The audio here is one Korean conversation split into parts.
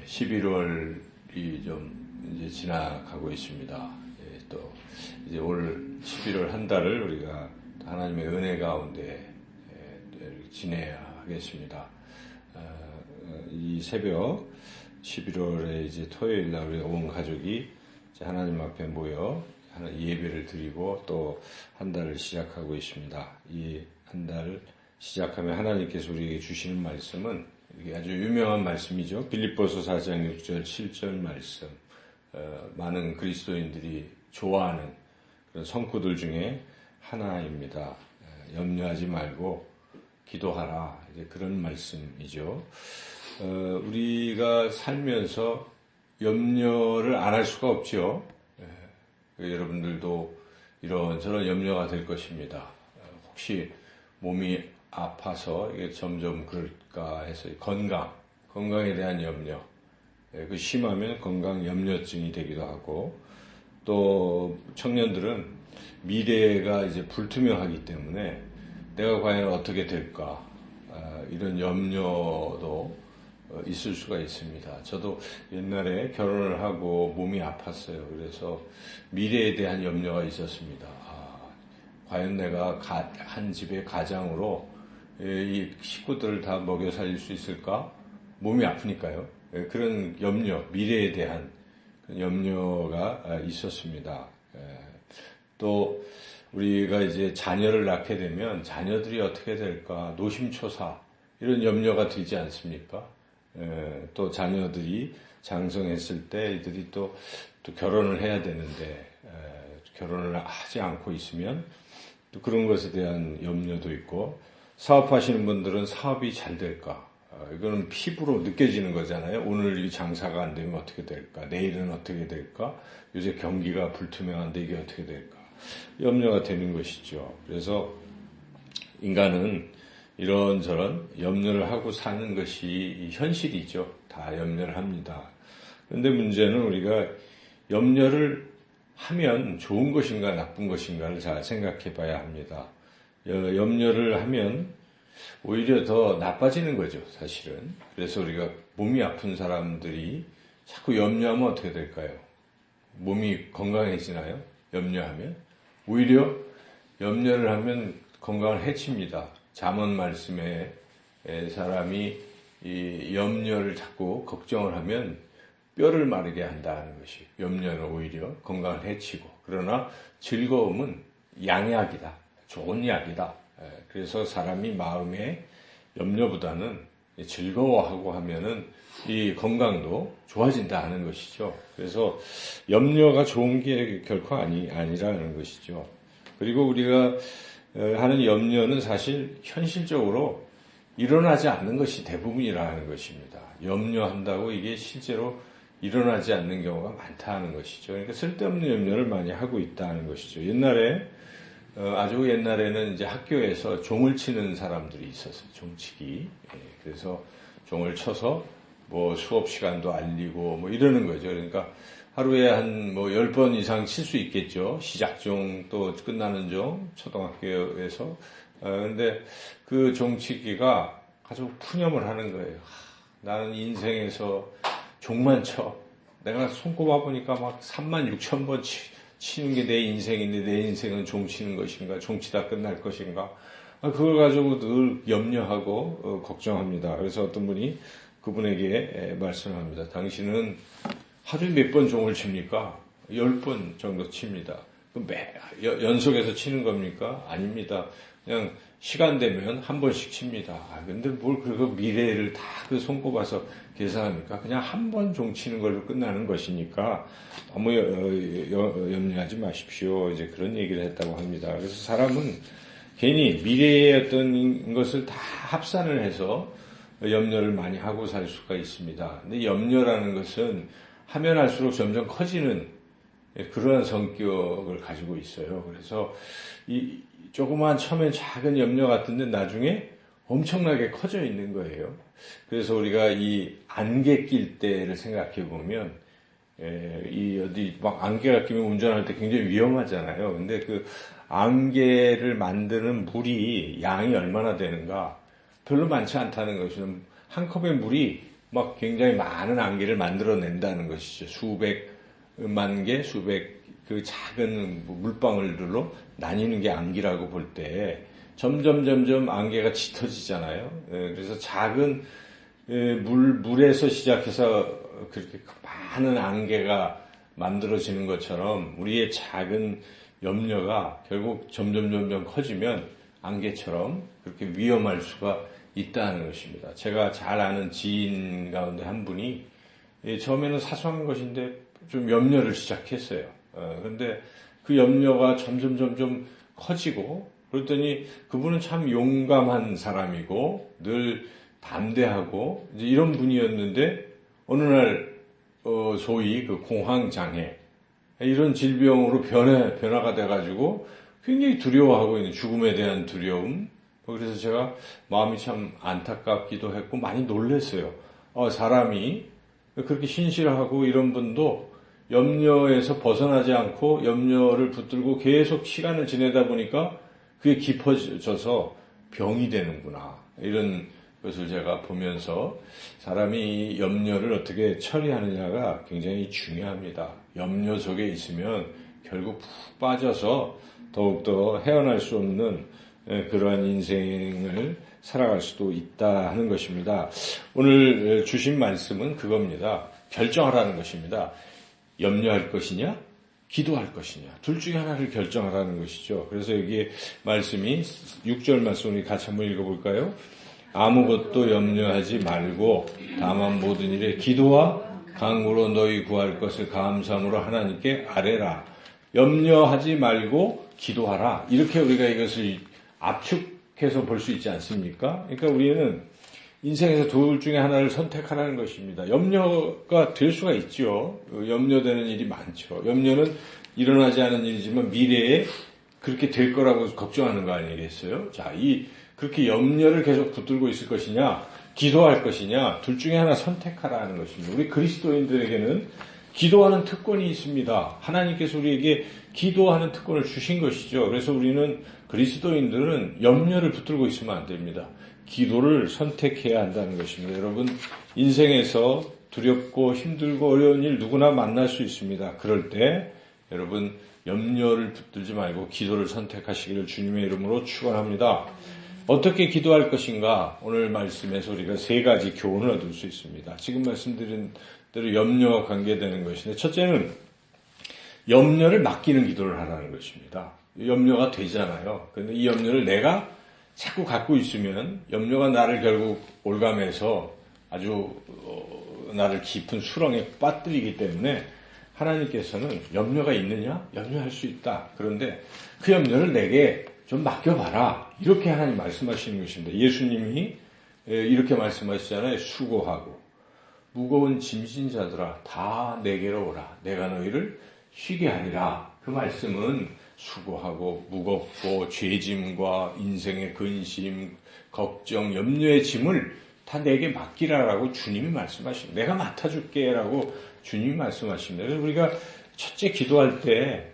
11월이 좀 이제 지나가고 있습니다. 또 이제 올 11월 한 달을 우리가 하나님의 은혜 가운데 지내야 하겠습니다. 이 새벽 11월에 이제 토요일 날 우리 온 가족이 하나님 앞에 모여 예배를 드리고 또 한 달을 시작하고 있습니다. 이 한 달 시작하면 하나님께서 우리에게 주시는 말씀은 이게 아주 유명한 말씀이죠. 빌립보서 4장 6절 7절 말씀. 많은 그리스도인들이 좋아하는 그런 성구들 중에 하나입니다. 염려하지 말고 기도하라. 이제 그런 말씀이죠. 우리가 살면서 염려를 안 할 수가 없죠. 여러분들도 이런저런 염려가 될 것입니다. 혹시 몸이 아파서 이게 점점 그럴까 해서 건강에 대한 염려, 그 심하면 건강 염려증이 되기도 하고, 또 청년들은 미래가 이제 불투명하기 때문에 내가 과연 어떻게 될까, 이런 염려도 있을 수가 있습니다. 저도 옛날에 결혼을 하고 몸이 아팠어요. 그래서 미래에 대한 염려가 있었습니다. 과연 내가 한 집의 가장으로 이 식구들을 다 먹여 살릴 수 있을까? 몸이 아프니까요. 그런 염려, 미래에 대한 염려가 있었습니다. 또 우리가 이제 자녀를 낳게 되면 자녀들이 어떻게 될까? 노심초사 이런 염려가 들지 않습니까? 또 자녀들이 장성했을 때 이들이 또 결혼을 해야 되는데 결혼을 하지 않고 있으면 또 그런 것에 대한 염려도 있고, 사업하시는 분들은 사업이 잘 될까? 이거는 피부로 느껴지는 거잖아요. 오늘 이 장사가 안 되면 어떻게 될까? 내일은 어떻게 될까? 요새 경기가 불투명한데 이게 어떻게 될까? 염려가 되는 것이죠. 그래서 인간은 이런저런 염려를 하고 사는 것이 현실이죠. 다 염려를 합니다. 그런데 문제는 우리가 염려를 하면 좋은 것인가 나쁜 것인가를 잘 생각해 봐야 합니다. 염려를 하면 오히려 더 나빠지는 거죠, 사실은. 그래서 우리가 몸이 아픈 사람들이 자꾸 염려하면 어떻게 될까요? 몸이 건강해지나요? 염려하면? 오히려 염려를 하면 건강을 해칩니다. 잠언 말씀에 사람이 이 염려를 자꾸 걱정을 하면 뼈를 마르게 한다는 것이, 염려는 오히려 건강을 해치고, 그러나 즐거움은 양약이다. 좋은 약이다. 그래서 사람이 마음에 염려보다는 즐거워하고 하면은 이 건강도 좋아진다 하는 것이죠. 그래서 염려가 좋은 게 결코 아니라는 것이죠. 그리고 우리가 하는 염려는 사실 현실적으로 일어나지 않는 것이 대부분이라는 것입니다. 염려한다고 이게 실제로 일어나지 않는 경우가 많다는 것이죠. 그러니까 쓸데없는 염려를 많이 하고 있다는 것이죠. 옛날에 아주 옛날에는 이제 학교에서 종을 치는 사람들이 있었어요. 종치기. 그래서 종을 쳐서 뭐 수업 시간도 알리고 뭐 이러는 거죠. 그러니까 하루에 한 뭐 10번 이상 칠 수 있겠죠. 시작종 또 끝나는 종, 초등학교에서. 근데 그 종치기가 아주 푸념을 하는 거예요. 나는 인생에서 종만 쳐. 내가 손꼽아 보니까 막 36,000번 치는 게 내 인생인데 내 인생은 종 치는 것인가? 종 치다 끝날 것인가? 그걸 가지고 늘 염려하고 걱정합니다. 그래서 어떤 분이 그분에게 말씀합니다. 당신은 하루에 몇 번 종을 칩니까? 10번 정도 칩니다. 연속해서 치는 겁니까? 아닙니다. 그냥 시간 되면 한 번씩 칩니다. 근데 뭘 그리고 미래를 다 그 손꼽아서 계산합니까? 그냥 한 번 종 치는 걸로 끝나는 것이니까 너무 염려하지 마십시오. 이제 그런 얘기를 했다고 합니다. 그래서 사람은 괜히 미래의 어떤 것을 다 합산을 해서 염려를 많이 하고 살 수가 있습니다. 근데 염려라는 것은 하면 할수록 점점 커지는 그러한 성격을 가지고 있어요. 그래서 이 조그마한 처음엔 작은 염려 같은데 나중에 엄청나게 커져 있는 거예요. 그래서 우리가 이 안개 낄 때를 생각해 보면, 이 어디 막 안개가 끼면 운전할 때 굉장히 위험하잖아요. 근데 그 안개를 만드는 물이 양이 얼마나 되는가? 별로 많지 않다는 것이죠. 한 컵의 물이 막 굉장히 많은 안개를 만들어낸다는 것이죠. 수백만 개, 수백 그 작은 물방울들로 나뉘는 게 안개라고 볼 때 점점 안개가 짙어지잖아요. 그래서 작은 물에서 시작해서 그렇게 많은 안개가 만들어지는 것처럼 우리의 작은 염려가 결국 점점 커지면 안개처럼 그렇게 위험할 수가 있다는 것입니다. 제가 잘 아는 지인 가운데 한 분이 처음에는 사소한 것인데 좀 염려를 시작했어요. 그런데 그 염려가 점점 커지고 그랬더니 그분은 참 용감한 사람이고 늘 담대하고 이제 이런 분이었는데 어느 날 소위 그 공황장애 이런 질병으로 변화가 돼가지고 굉장히 두려워하고 있는 죽음에 대한 두려움. 그래서 제가 마음이 참 안타깝기도 했고 많이 놀랐어요. 사람이 그렇게 신실하고 이런 분도 염려에서 벗어나지 않고 염려를 붙들고 계속 시간을 지내다 보니까 그게 깊어져서 병이 되는구나. 이런 것을 제가 보면서 사람이 염려를 어떻게 처리하느냐가 굉장히 중요합니다. 염려 속에 있으면 결국 푹 빠져서 더욱더 헤어날 수 없는 그러한 인생을 살아갈 수도 있다 하는 것입니다. 오늘 주신 말씀은 그겁니다. 결정하라는 것입니다. 염려할 것이냐? 기도할 것이냐? 둘 중에 하나를 결정하라는 것이죠. 그래서 여기 말씀이 6절 말씀을 같이 한번 읽어볼까요? 아무것도 염려하지 말고 다만 모든 일에 기도와 간구로 너희 구할 것을 감사함으로 하나님께 아뢰라. 염려하지 말고 기도하라. 이렇게 우리가 이것을 압축해서 볼 수 있지 않습니까? 그러니까 우리는 인생에서 둘 중에 하나를 선택하라는 것입니다. 염려가 될 수가 있죠. 염려되는 일이 많죠. 염려는 일어나지 않은 일이지만 미래에 그렇게 될 거라고 걱정하는 거 아니겠어요? 자, 그렇게 염려를 계속 붙들고 있을 것이냐, 기도할 것이냐, 둘 중에 하나 선택하라는 것입니다. 우리 그리스도인들에게는 기도하는 특권이 있습니다. 하나님께서 우리에게 기도하는 특권을 주신 것이죠. 그래서 우리는 그리스도인들은 염려를 붙들고 있으면 안 됩니다. 기도를 선택해야 한다는 것입니다. 여러분, 인생에서 두렵고 힘들고 어려운 일 누구나 만날 수 있습니다. 그럴 때 여러분 염려를 붙들지 말고 기도를 선택하시기를 주님의 이름으로 축원합니다. 어떻게 기도할 것인가? 오늘 말씀에서 우리가 세 가지 교훈을 얻을 수 있습니다. 지금 말씀드린 대로 염려와 관계되는 것인데, 첫째는 염려를 맡기는 기도를 하라는 것입니다. 염려가 되잖아요. 그런데 이 염려를 내가 자꾸 갖고 있으면 염려가 나를 결국 올가매서 아주 나를 깊은 수렁에 빠뜨리기 때문에 하나님께서는 염려가 있느냐? 염려할 수 있다. 그런데 그 염려를 내게 좀 맡겨봐라. 이렇게 하나님 말씀하시는 것입니다. 예수님이 이렇게 말씀하시잖아요. 수고하고 무거운 짐진 자들아 다 내게로 오라. 내가 너희를 쉬게 하리라. 그 말씀은 수고하고 무겁고 죄짐과 인생의 근심, 걱정, 염려의 짐을 다 내게 맡기라라고 주님이 말씀하십니다. 내가 맡아줄게 라고 주님이 말씀하십니다. 그래서 우리가 첫째 기도할 때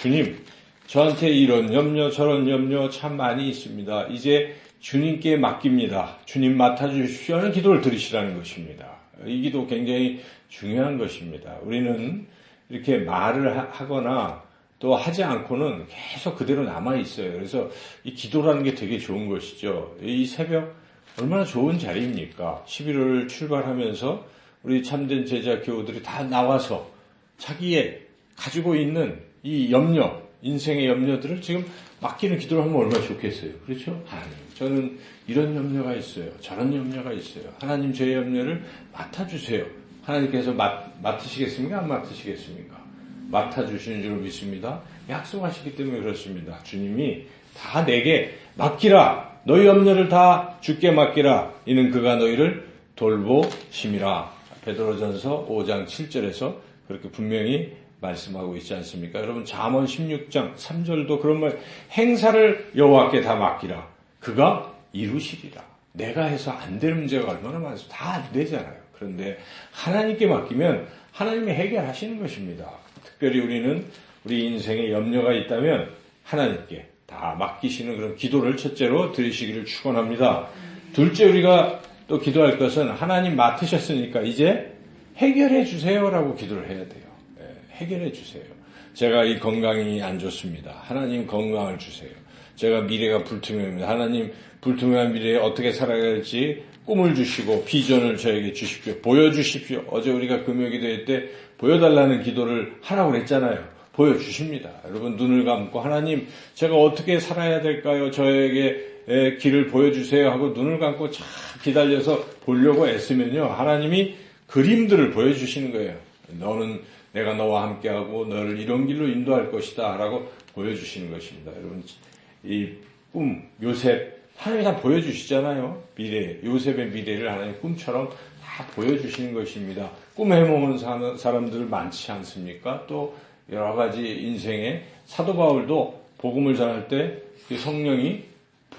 주님 저한테 이런 염려 저런 염려 참 많이 있습니다. 이제 주님께 맡깁니다. 주님 맡아주십시오 하는 기도를 드리시라는 것입니다. 이 기도 굉장히 중요한 것입니다. 우리는 이렇게 말을 하거나 또 하지 않고는 계속 그대로 남아있어요. 그래서 이 기도라는 게 되게 좋은 것이죠. 이 새벽 얼마나 좋은 자리입니까? 11월 출발하면서 우리 참된 제자 교우들이 다 나와서 자기의 가지고 있는 이 염려, 인생의 염려들을 지금 맡기는 기도를 하면 얼마나 좋겠어요. 그렇죠? 하나님, 저는 이런 염려가 있어요. 저런 염려가 있어요. 하나님 제 염려를 맡아주세요. 하나님께서 맡으시겠습니까? 안 맡으시겠습니까? 맡아주시는 줄 믿습니다. 약속하시기 때문에 그렇습니다. 주님이 다 내게 맡기라. 너희 염려를 다 주께 맡기라. 이는 그가 너희를 돌보심이라. 베드로전서 5장 7절에서 그렇게 분명히 말씀하고 있지 않습니까? 여러분 잠언 16장 3절도 그런 말, 행사를 여호와께 다 맡기라. 그가 이루시리라. 내가 해서 안 될 문제가 얼마나 많아서 다 안 되잖아요. 그런데 하나님께 맡기면 하나님이 해결하시는 것입니다. 특별히 우리는 우리 인생에 염려가 있다면 하나님께 다 맡기시는 그런 기도를 첫째로 드리시기를 축원합니다. 둘째 우리가 또 기도할 것은 하나님 맡으셨으니까 이제 해결해 주세요라고 기도를 해야 돼요. 해결해 주세요. 제가 이 건강이 안 좋습니다. 하나님 건강을 주세요. 제가 미래가 불투명합니다. 하나님 불투명한 미래에 어떻게 살아야 할지 꿈을 주시고 비전을 저에게 주십시오. 보여주십시오. 어제 우리가 금요기도회 때 보여달라는 기도를 하라고 그랬잖아요. 보여주십니다. 여러분 눈을 감고 하나님 제가 어떻게 살아야 될까요? 저에게 길을 보여주세요 하고 눈을 감고 잘 기다려서 보려고 애쓰면요. 하나님이 그림들을 보여주시는 거예요. 너는 내가 너와 함께하고 너를 이런 길로 인도할 것이다 라고 보여주시는 것입니다. 여러분 이 꿈 요셉 하나님이 다 보여주시잖아요. 미래 요셉의 미래를 하나님 꿈처럼 다 보여주시는 것입니다. 꿈 해먹는 사람들 많지 않습니까? 또 여러 가지 인생에 사도 바울도 복음을 전할 때 성령이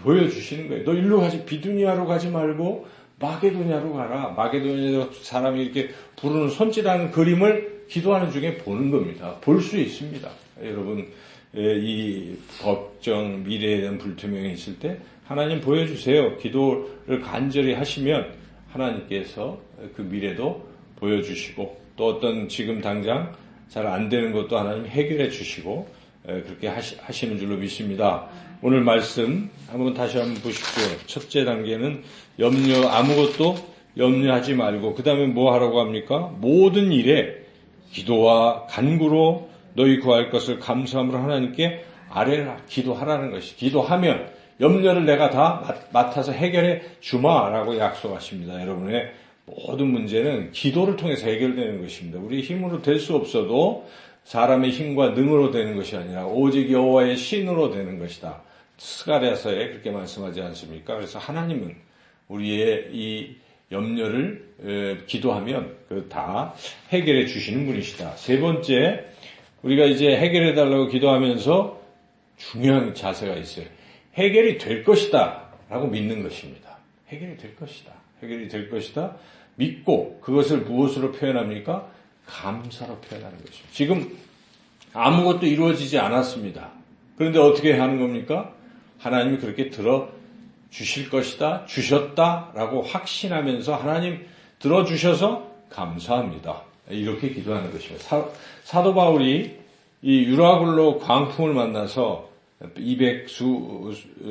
보여주시는 거예요. 너 일로 가지 비두니아로 가지 말고 마게도냐로 가라. 마게도냐로 사람이 이렇게 부르는 손짓하는 그림을 기도하는 중에 보는 겁니다. 볼 수 있습니다. 여러분 이 걱정 미래에 대한 불투명이 있을 때 하나님 보여주세요. 기도를 간절히 하시면 하나님께서 그 미래도 보여주시고 또 어떤 지금 당장 잘 안 되는 것도 하나님 해결해 주시고 그렇게 하시는 줄로 믿습니다. 오늘 말씀 한번 다시 한번 보십시오. 첫째 단계는 아무것도 염려하지 말고 그 다음에 뭐 하라고 합니까? 모든 일에 기도와 간구로 너희 구할 것을 감사함으로 하나님께 아뢰라. 기도하라는 것이. 기도하면 염려를 내가 다 맡아서 해결해 주마라고 약속하십니다. 여러분의 모든 문제는 기도를 통해서 해결되는 것입니다. 우리 힘으로 될 수 없어도 사람의 힘과 능으로 되는 것이 아니라 오직 여호와의 신으로 되는 것이다. 스가랴서에 그렇게 말씀하지 않습니까? 그래서 하나님은 우리의 이 염려를 기도하면 그 다 해결해 주시는 분이시다. 세 번째, 우리가 이제 해결해 달라고 기도하면서 중요한 자세가 있어요. 해결이 될 것이다 라고 믿는 것입니다. 해결이 될 것이다. 해결이 될 것이다. 믿고 그것을 무엇으로 표현합니까? 감사로 표현하는 것입니다. 지금 아무것도 이루어지지 않았습니다. 그런데 어떻게 하는 겁니까? 하나님이 그렇게 들어주실 것이다. 주셨다라고 확신하면서 하나님 들어주셔서 감사합니다. 이렇게 기도하는 것입니다. 사도 바울이 이 유라굴로 광풍을 만나서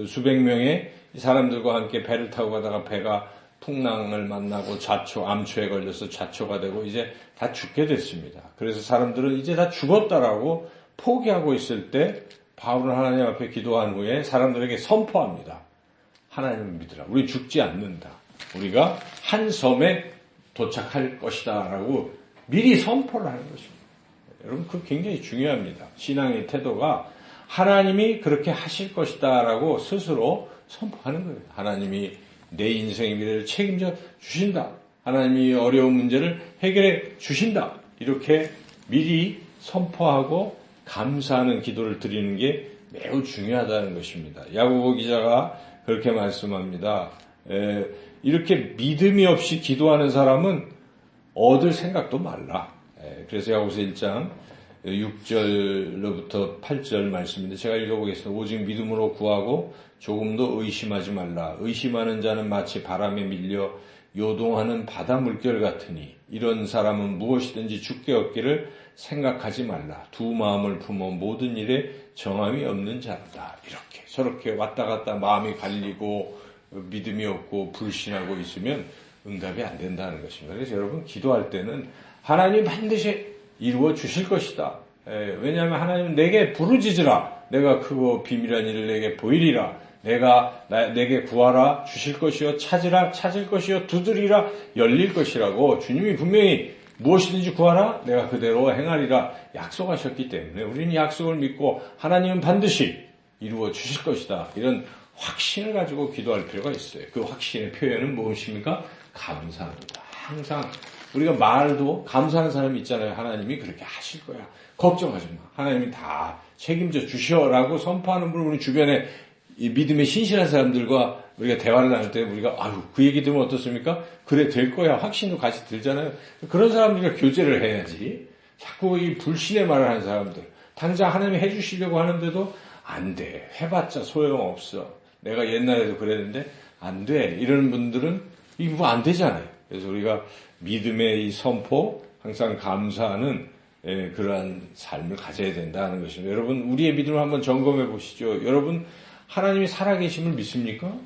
수백 명의 사람들과 함께 배를 타고 가다가 배가 풍랑을 만나고 암초에 걸려서 자초가 되고 이제 다 죽게 됐습니다. 그래서 사람들은 이제 다 죽었다라고 포기하고 있을 때 바울은 하나님 앞에 기도한 후에 사람들에게 선포합니다. 하나님을 믿으라. 우리 죽지 않는다. 우리가 한 섬에 도착할 것이다 라고 미리 선포를 하는 것입니다. 여러분 그거 굉장히 중요합니다. 신앙의 태도가 하나님이 그렇게 하실 것이다 라고 스스로 선포하는 거예요. 하나님이 내 인생의 미래를 책임져 주신다. 하나님이 어려운 문제를 해결해 주신다. 이렇게 미리 선포하고 감사하는 기도를 드리는 게 매우 중요하다는 것입니다. 야고보 기자가 그렇게 말씀합니다. 이렇게 믿음이 없이 기도하는 사람은 얻을 생각도 말라. 그래서 야고보서 1장 6절로부터 8절 말씀인데 제가 읽어보겠습니다. 오직 믿음으로 구하고 조금도 의심하지 말라. 의심하는 자는 마치 바람에 밀려 요동하는 바다 물결 같으니 이런 사람은 무엇이든지 죽게 얻기를 생각하지 말라. 두 마음을 품어 모든 일에 정함이 없는 자다. 이렇게 저렇게 왔다 갔다 마음이 갈리고 믿음이 없고 불신하고 있으면 응답이 안 된다는 것입니다. 그래서 여러분 기도할 때는 하나님 반드시 이루어 주실 것이다. 왜냐하면 하나님은 내게 부르짖으라. 내가 크고 비밀한 일을 내게 보이리라. 내게 구하라 주실 것이요 찾으라 찾을 것이요 두드리라 열릴 것이라고 주님이 분명히 무엇이든지 구하라 내가 그대로 행하리라 약속하셨기 때문에 우리는 약속을 믿고 하나님은 반드시 이루어 주실 것이다. 이런 확신을 가지고 기도할 필요가 있어요. 그 확신의 표현은 무엇입니까? 감사합니다. 항상 우리가 말도 감사하는 사람이 있잖아요. 하나님이 그렇게 하실 거야. 걱정하지 마. 하나님이 다 책임져 주셔라고 선포하는 분을 우리 주변에 이 믿음에 신실한 사람들과 우리가 대화를 나눌 때 우리가 그 얘기 들으면 어떻습니까? 그래 될 거야. 확신도 같이 들잖아요. 그런 사람들과 교제를 해야지. 자꾸 이 불신의 말을 하는 사람들. 당장 하나님이 해주시려고 하는데도 안 돼. 해봤자 소용없어. 내가 옛날에도 그랬는데 안 돼. 이런 분들은 이거 뭐 안 되잖아요. 그래서 우리가 믿음의 이 선포, 항상 감사하는 그러한 삶을 가져야 된다는 것입니다. 여러분, 우리의 믿음을 한번 점검해 보시죠. 여러분, 하나님이 살아계심을 믿습니까?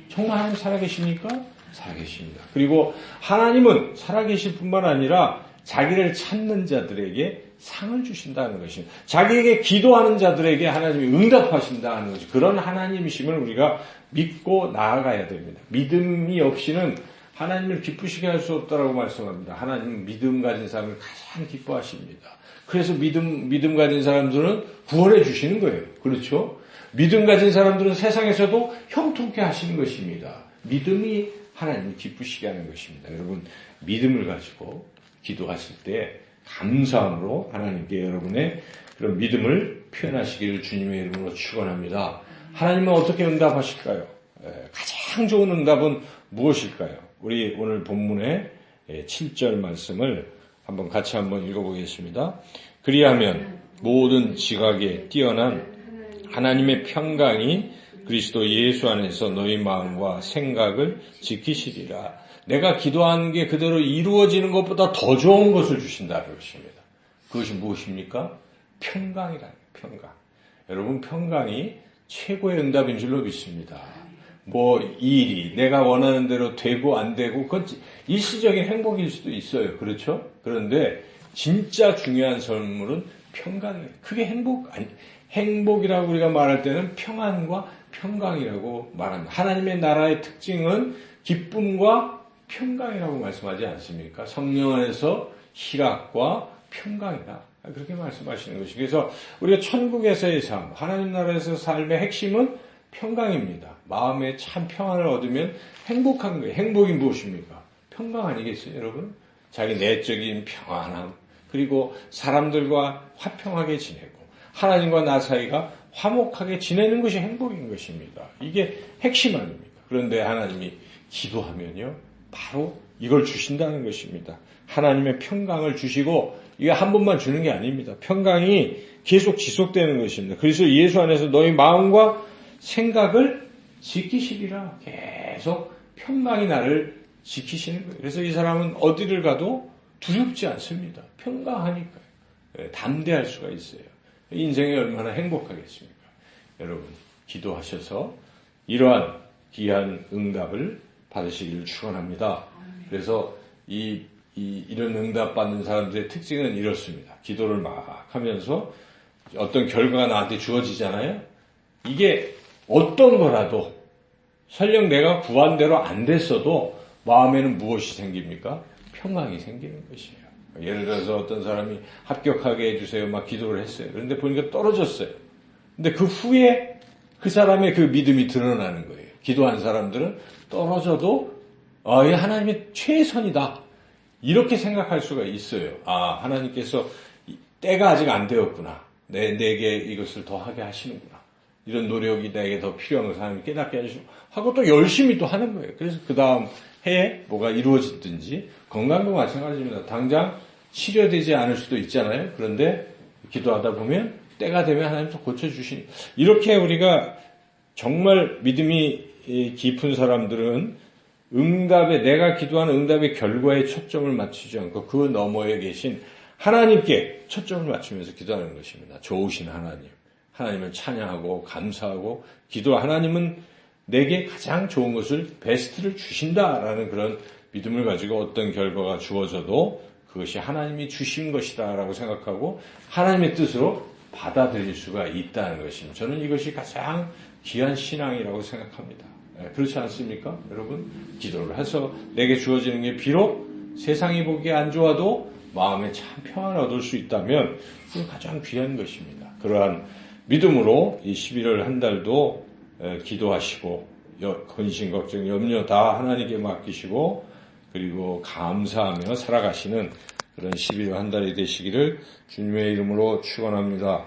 정말 하나님 살아계십니까? 살아계십니다. 그리고 하나님은 살아계실 뿐만 아니라 자기를 찾는 자들에게 상을 주신다는 것입니다. 자기에게 기도하는 자들에게 하나님이 응답하신다는 것이 그런 하나님이심을 우리가 믿고 나아가야 됩니다. 믿음이 없이는 하나님을 기쁘시게 할 수 없다라고 말씀합니다. 하나님은 믿음 가진 사람을 가장 기뻐하십니다. 그래서 믿음 가진 사람들은 구원해 주시는 거예요. 그렇죠? 믿음 가진 사람들은 세상에서도 형통케 하시는 것입니다. 믿음이 하나님을 기쁘시게 하는 것입니다. 여러분, 믿음을 가지고 기도하실 때 감사함으로 하나님께 여러분의 그런 믿음을 표현하시기를 주님의 이름으로 축원합니다. 하나님은 어떻게 응답하실까요? 가장 좋은 응답은 무엇일까요? 우리 오늘 본문의 7절 말씀을 같이 한번 읽어보겠습니다. 그리하면 모든 지각에 뛰어난 하나님의 평강이 그리스도 예수 안에서 너희 마음과 생각을 지키시리라. 내가 기도하는 게 그대로 이루어지는 것보다 더 좋은 것을 주신다는 것입니다. 그것이 무엇입니까? 평강이라는 평강. 여러분, 평강이 최고의 응답인 줄로 믿습니다. 이 일이 내가 원하는 대로 되고 안 되고 그건 일시적인 행복일 수도 있어요. 그렇죠? 그런데 진짜 중요한 선물은 평강이에요. 그게 행복이라고 우리가 말할 때는 평안과 평강이라고 말합니다. 하나님의 나라의 특징은 기쁨과 평강이라고 말씀하지 않습니까? 성령 안에서 희락과 평강이다. 그렇게 말씀하시는 것이. 그래서 우리가 천국에서의 삶, 하나님 나라에서 삶의 핵심은 평강입니다. 마음에 참 평안을 얻으면 행복한 거예요. 행복이 무엇입니까? 평강 아니겠어요, 여러분? 자기 내적인 평안함, 그리고 사람들과 화평하게 지내고 하나님과 나 사이가 화목하게 지내는 것이 행복인 것입니다. 이게 핵심 아닙니까? 그런데 하나님이 기도하면요, 바로 이걸 주신다는 것입니다. 하나님의 평강을 주시고 이게 한 번만 주는 게 아닙니다. 평강이 계속 지속되는 것입니다. 그래서 예수 안에서 너희 마음과 생각을 지키시리라. 계속 평강이 나를 지키시는 거예요. 그래서 이 사람은 어디를 가도 두렵지 않습니다. 평강하니까요. 담대할 수가 있어요. 인생이 얼마나 행복하겠습니까? 여러분, 기도하셔서 이러한 귀한 응답을 받으시기를 축원합니다. 그래서 이런 응답 받는 사람들의 특징은 이렇습니다. 기도를 막 하면서 어떤 결과가 나한테 주어지잖아요. 이게 어떤 거라도 설령 내가 구한 대로 안 됐어도 마음에는 무엇이 생깁니까? 평강이 생기는 것이에요. 예를 들어서 어떤 사람이 합격하게 해주세요 막 기도를 했어요. 그런데 보니까 떨어졌어요. 근데 그 후에 그 사람의 그 믿음이 드러나는 거예요. 기도한 사람들은 떨어져도 이 하나님이 최선이다. 이렇게 생각할 수가 있어요. 하나님께서 때가 아직 안 되었구나. 내게 이것을 더 하게 하시는구나. 이런 노력이 내게 더 필요한 것을 하나님이 깨닫게 해주시고 하고 또 열심히 또 하는 거예요. 그래서 그 다음 해에 뭐가 이루어지든지 건강도 마찬가지입니다. 당장 치료되지 않을 수도 있잖아요. 그런데 기도하다 보면 때가 되면 하나님 또 고쳐주시니 이렇게 우리가 정말 믿음이 깊은 사람들은 내가 기도하는 응답의 결과에 초점을 맞추지 않고 그 너머에 계신 하나님께 초점을 맞추면서 기도하는 것입니다. 좋으신 하나님을 찬양하고 감사하고 하나님은 내게 가장 좋은 것을 베스트를 주신다라는 그런 믿음을 가지고 어떤 결과가 주어져도 그것이 하나님이 주신 것이다라고 생각하고 하나님의 뜻으로 받아들일 수가 있다는 것입니다. 저는 이것이 가장 귀한 신앙이라고 생각합니다. 그렇지 않습니까? 여러분, 기도를 해서 내게 주어지는 게 비록 세상이 보기에 안 좋아도 마음에 참 평안을 얻을 수 있다면 그건 가장 귀한 것입니다. 그러한 믿음으로 이 11월 한 달도 기도하시고 근심, 걱정, 염려 다 하나님께 맡기시고 그리고 감사하며 살아가시는 그런 11월 한 달이 되시기를 주님의 이름으로 축원합니다.